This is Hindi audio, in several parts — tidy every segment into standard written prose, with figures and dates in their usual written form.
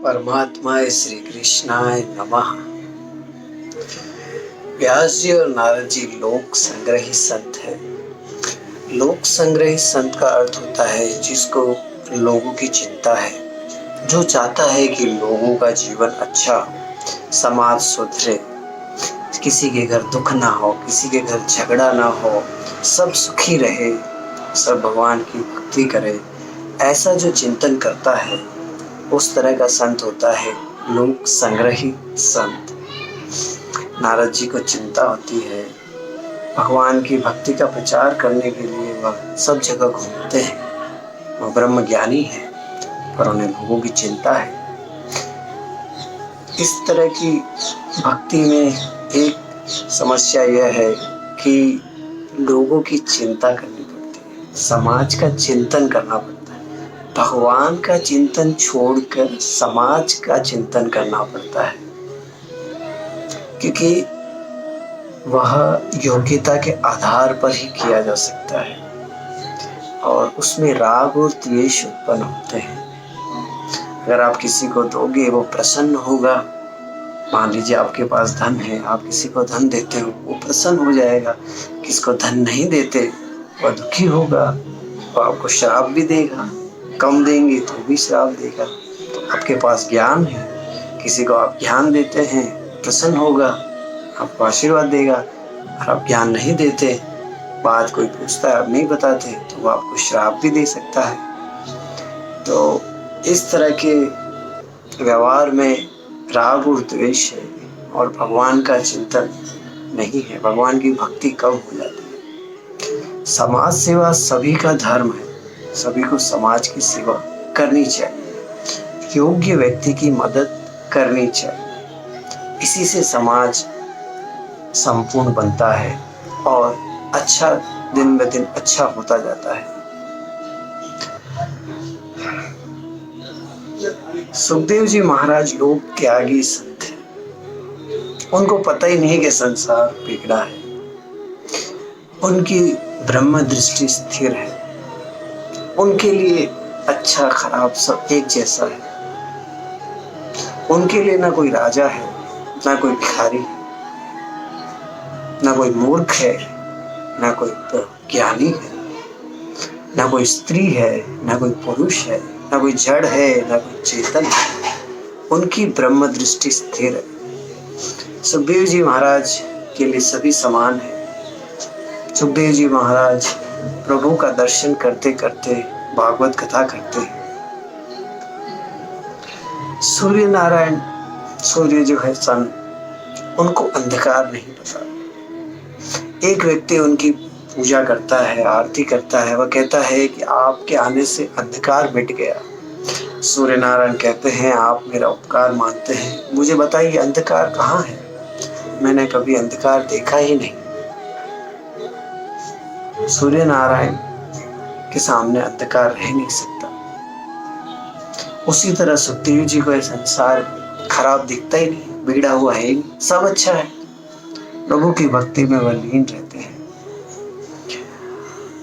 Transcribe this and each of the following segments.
परमात्मा श्री कृष्णाय नमः। व्यास जी और नारद जी लोक संग्रही संत है। लोक संग्रही संत का अर्थ होता है जिसको लोगों की चिंता है, जो चाहता है कि लोगों का जीवन अच्छा हो, समाज सुधरे, किसी के घर दुख ना हो, किसी के घर झगड़ा ना हो, सब सुखी रहे, सब भगवान की भक्ति करे, ऐसा जो चिंतन करता है उस तरह का संत होता है लोक संग्रही संत। नारद जी को चिंता होती है, भगवान की भक्ति का प्रचार करने के लिए वह सब जगह घूमते हैं। वह ब्रह्म ज्ञानी है पर उन्हें लोगों की चिंता है। इस तरह की भक्ति में एक समस्या यह है कि लोगों की चिंता करनी पड़ती है, समाज का चिंतन करना पड़ता है। भगवान का चिंतन छोड़कर समाज का चिंतन करना पड़ता है, क्योंकि वह योग्यता के आधार पर ही किया जा सकता है और उसमें राग और द्वेष उत्पन्न होते हैं। अगर आप किसी को दोगे वो प्रसन्न होगा। मान लीजिए आपके पास धन है, आप किसी को धन देते हो वो प्रसन्न हो जाएगा। किसको धन नहीं देते वह दुखी होगा, वो आपको श्राप भी देगा, कम देंगे तो भी श्राप देगा। तो आपके पास ज्ञान है, किसी को आप ज्ञान देते हैं प्रसन्न होगा, आपको आशीर्वाद देगा। और आप ज्ञान नहीं देते, बात कोई पूछता है आप नहीं बताते, तो वो आपको श्राप भी दे सकता है। तो इस तरह के व्यवहार में राग और द्वेष है और भगवान का चिंतन नहीं है, भगवान की भक्ति कम हो जाती है। समाज सेवा सभी का धर्म है, सभी को समाज की सेवा करनी चाहिए, योग्य व्यक्ति की मदद करनी चाहिए। इसी से समाज संपूर्ण बनता है और अच्छा दिन ब दिन अच्छा होता जाता है। सुखदेव जी महाराज लोक त्यागी संत हैं। उनको पता ही नहीं कि संसार बिगड़ा है। उनकी ब्रह्म दृष्टि स्थिर है। उनके लिए अच्छा खराब सब एक जैसा है। उनके लिए ना कोई राजा है, ना कोई भिखारी है, ना कोई मूर्ख है, ना कोई ज्ञानी है, ना कोई स्त्री है, ना कोई पुरुष है, ना कोई जड़ है, ना कोई चेतन है। उनकी ब्रह्म दृष्टि स्थिर है। सुखदेव जी महाराज के लिए सभी समान है। सुखदेव जी महाराज प्रभु का दर्शन करते करते भागवत कथा करते हैं। सूर्य नारायण, सूर्य जो है सन, उनको अंधकार नहीं पता। एक व्यक्ति उनकी पूजा करता है, आरती करता है, वह कहता है कि आपके आने से अंधकार मिट गया। सूर्य नारायण कहते हैं आप मेरा उपकार मानते हैं, मुझे बताइए अंधकार कहाँ है? मैंने कभी अंधकार देखा ही नहीं। सूर्य नारायण के सामने अंधकार रह नहीं सकता। उसी तरह सुखदेव जी को संसार खराब दिखता ही नहीं, बिगड़ा हुआ है ही, सब अच्छा है। प्रभु की भक्ति में वह लीन रहते हैं।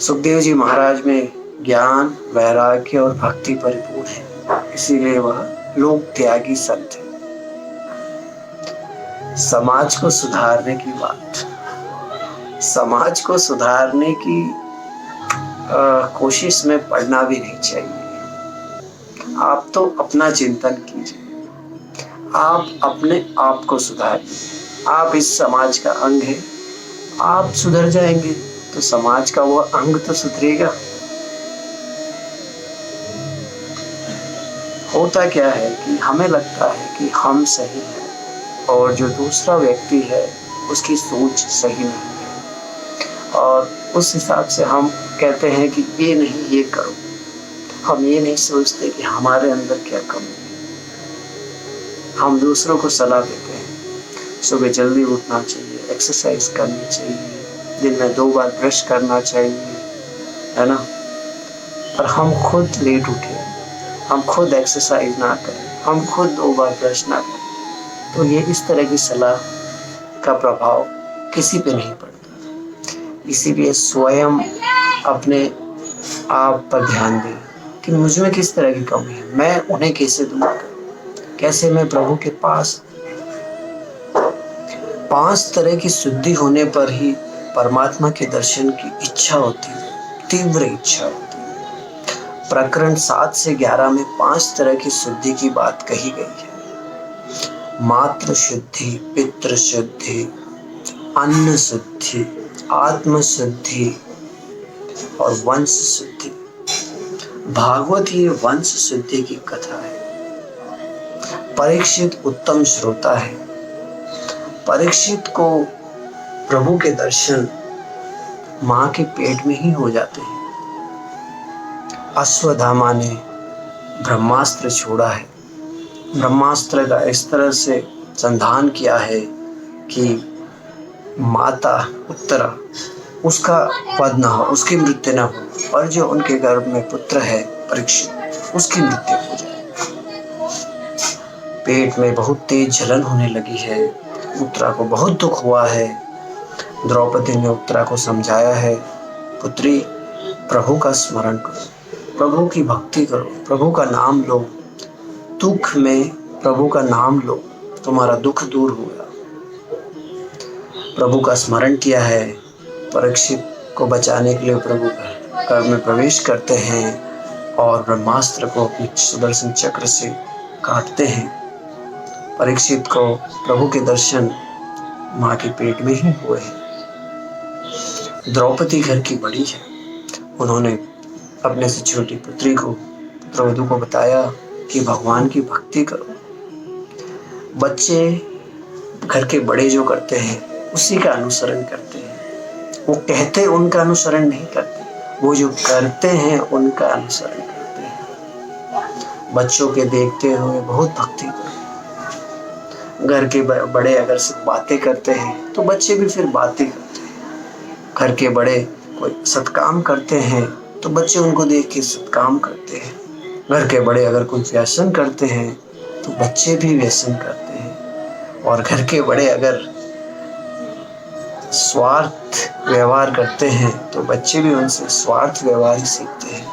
सुखदेव जी महाराज में ज्ञान, वैराग्य और भक्ति परिपूर्ण है, इसीलिए वह लोक त्यागी संत है। समाज को सुधारने की बात, समाज को सुधारने की कोशिश में पड़ना भी नहीं चाहिए। आप तो अपना चिंतन कीजिए, आप अपने आप को सुधारिए। आप इस समाज का अंग है, आप सुधर जाएंगे तो समाज का वो अंग तो सुधरेगा। होता क्या है कि हमें लगता है कि हम सही हैं और जो दूसरा व्यक्ति है उसकी सोच सही नहीं है, और उस हिसाब से हम कहते हैं कि ये नहीं ये करो। हम ये नहीं सोचते कि हमारे अंदर क्या कमी है। हम दूसरों को सलाह देते हैं सुबह जल्दी उठना चाहिए, एक्सरसाइज करनी चाहिए, दिन में 2 बार ब्रश करना चाहिए, है ना। पर हम खुद लेट उठे, हम खुद एक्सरसाइज ना करें, हम खुद 2 बार ब्रश ना करें, तो ये इस तरह की सलाह का प्रभाव किसी पे नहीं पड़ता। इसीलिए स्वयं अपने आप पर ध्यान दें कि मुझ में किस तरह की कमी है, मैं उन्हें कैसे दूर करूं। कैसे मैं प्रभु के पास। 5 तरह की शुद्धि होने पर ही परमात्मा के दर्शन की इच्छा होती है, तीव्र इच्छा होती है। प्रकरण 7 से 11 में 5 तरह की शुद्धि की बात कही गई है। मातृ शुद्धि, पितृ शुद्धि, अन्न शुद्धि, आत्म शुद्धि और वंश शुद्धि। भागवत ये वंश शुद्धि की कथा है। परीक्षित उत्तम श्रोता है। परीक्षित को प्रभु के दर्शन मां के पेट में ही हो जाते हैं। अश्वत्थामा ने ब्रह्मास्त्र छोड़ा है। ब्रह्मास्त्र का इस तरह से संधान किया है कि माता उत्तरा उसका वध न हो, उसकी मृत्यु न हो, और जो उनके गर्भ में पुत्र है परीक्षित, उसकी मृत्यु हो जाए। पेट में बहुत तेज जलन होने लगी है। उत्तरा को बहुत दुख हुआ है। द्रौपदी ने उत्तरा को समझाया है, पुत्री प्रभु का स्मरण करो, प्रभु की भक्ति करो, प्रभु का नाम लो। दुख में प्रभु का नाम लो, तुम्हारा दुख दूर होगा। प्रभु का स्मरण किया है। परीक्षित को बचाने के लिए प्रभु गर्भ में प्रवेश करते हैं और ब्रह्मास्त्र को अपने सुदर्शन चक्र से काटते हैं। परीक्षित को प्रभु के दर्शन मां के पेट में ही हुए हैं। द्रौपदी घर की बड़ी है। उन्होंने अपने से छोटी पुत्री को, पुत्रवधू को बताया कि भगवान की भक्ति करो। बच्चे घर के बड़े जो करते हैं उसी का अनुसरण करते हैं। वो कहते उनका अनुसरण नहीं करते, वो जो करते हैं उनका अनुसरण करते हैं। बच्चों के देखते हुए बहुत भक्ति करो। घर के बड़े अगर सिर्फ बातें करते हैं तो बच्चे भी फिर बातें करते हैं। घर के बड़े कोई सत्काम करते हैं तो बच्चे उनको देख के सत्काम करते हैं। घर के बड़े अगर कोई व्यसन करते हैं तो बच्चे भी व्यसन करते हैं। और घर के बड़े अगर स्वार्थ व्यवहार करते हैं तो बच्चे भी उनसे स्वार्थ व्यवहार ही सीखते हैं।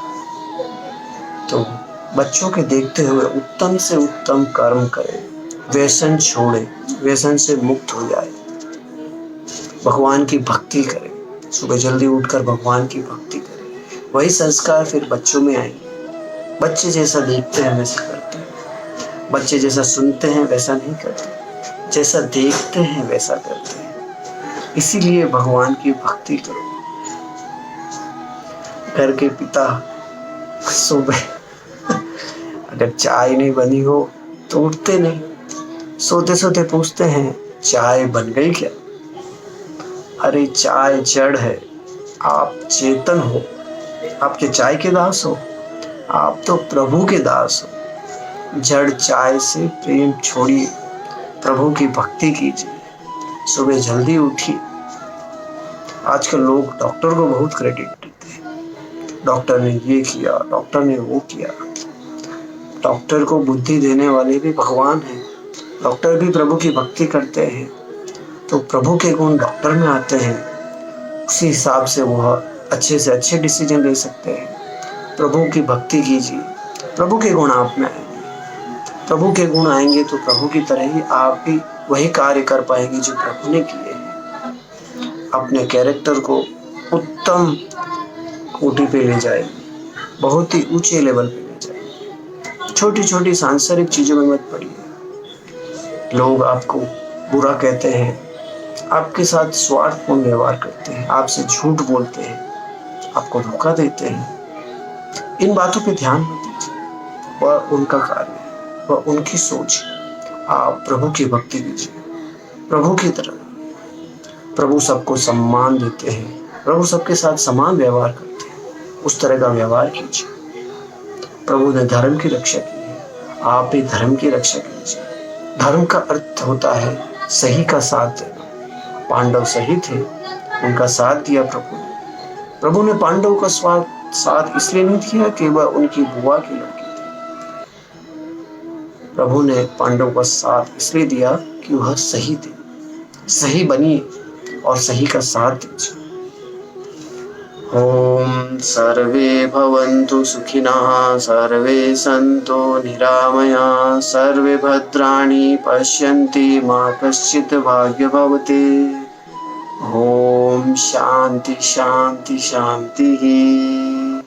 तो बच्चों के देखते हुए उत्तम से उत्तम कर्म करें, व्यसन छोड़े, व्यसन से मुक्त हो जाए, भगवान की भक्ति करें, सुबह जल्दी उठकर भगवान की भक्ति करें। वही संस्कार फिर बच्चों में आएंगे। बच्चे जैसा देखते हैं वैसा करते हैं, बच्चे जैसा सुनते हैं वैसा नहीं करते, जैसा देखते हैं वैसा करते हैं। इसीलिए भगवान की भक्ति करो। घर के पिता सुबह अगर चाय नहीं बनी हो तो उठते नहीं, सोते सोते पूछते हैं चाय बन गई क्या? अरे चाय जड़ है, आप चेतन हो, आपके चाय के दास हो, आप तो प्रभु के दास हो। जड़ चाय से प्रेम छोड़िए, प्रभु की भक्ति कीजिए, सुबह जल्दी उठिए। आजकल लोग डॉक्टर को बहुत क्रेडिट देते हैं, डॉक्टर ने ये किया, डॉक्टर ने वो किया। डॉक्टर को बुद्धि देने वाले भी भगवान हैं। डॉक्टर भी प्रभु की भक्ति करते हैं तो प्रभु के गुण डॉक्टर में आते हैं। उसी हिसाब से वह अच्छे से अच्छे डिसीजन ले सकते हैं। प्रभु की भक्ति कीजिए, प्रभु के गुण आप में आएंगे। प्रभु के गुण आएंगे तो प्रभु की तरह ही आप भी वही कार्य कर पाएंगे जो प्रभु ने किए हैं। अपने कैरेक्टर को उत्तम कोटि पे ले जाएंगे, बहुत ही ऊंचे लेवल पे ले जाएंगे। छोटी छोटी सांसारिक चीजों में मत पड़िए। लोग आपको बुरा कहते हैं, आपके साथ स्वार्थपूर्ण व्यवहार करते हैं, आपसे झूठ बोलते हैं, आपको धोखा देते हैं। इन बातों पे ध्यान मत दीजिए। वह उनका कार्य है, वह उनकी सोच है। आप प्रभु की भक्ति कीजिए, प्रभु की तरह। प्रभु सबको सम्मान देते हैं, प्रभु सबके साथ समान व्यवहार करते हैं, उस तरह का व्यवहार कीजिए। प्रभु ने धर्म की रक्षा की है, आप भी धर्म की रक्षा कीजिए। धर्म का अर्थ होता है सही का साथ देना। पांडव सही थे, उनका साथ दिया प्रभु ने। प्रभु ने पांडव का साथ इसलिए नहीं दिया कि वह उनकी बुआ की लड़की थी। प्रभु ने पांडव का साथ इसलिए दिया कि वह सही थे। सही बनिए और सही का साथ दीजिए। ॐ सर्वे भवन्तु सुखिनः सर्वे सन्तु निरामयाः सर्वे भद्राणि पश्यन्ति मा कश्चित् भाग्यभवते। ॐ शान्ति शान्ति शान्तिः।